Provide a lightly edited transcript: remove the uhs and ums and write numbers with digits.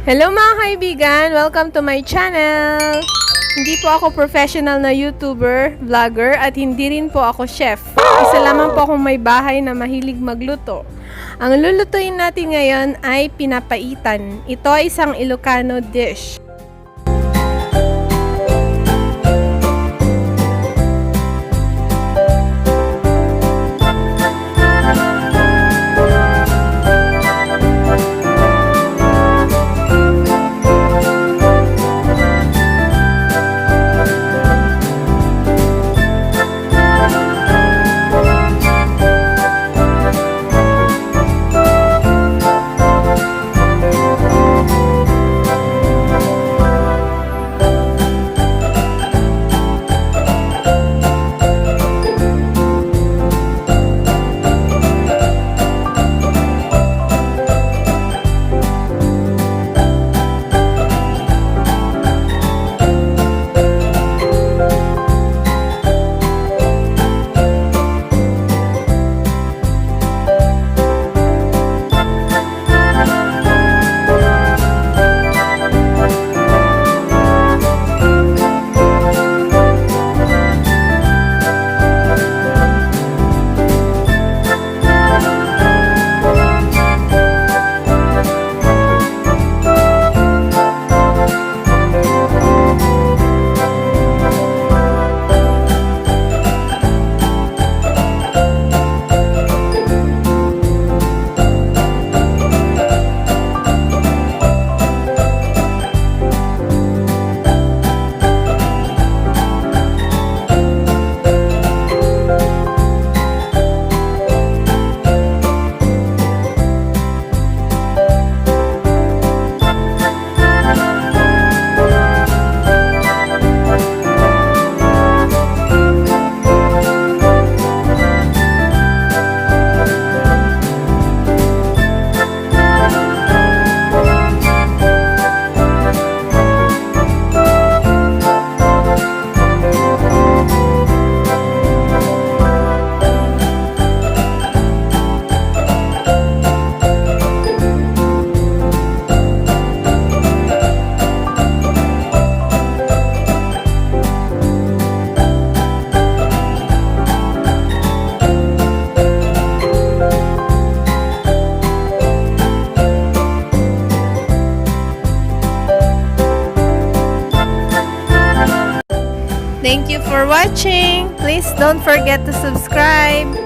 Hello mga kaibigan! Welcome to my channel! Hindi po ako professional na YouTuber, vlogger, at hindi rin po ako chef. Isa lamang po akong may bahay na mahilig magluto. Ang lulutuin natin ngayon ay pinapaitan. Ito ay isang Ilocano dish. Thank you for watching. Please don't forget to subscribe.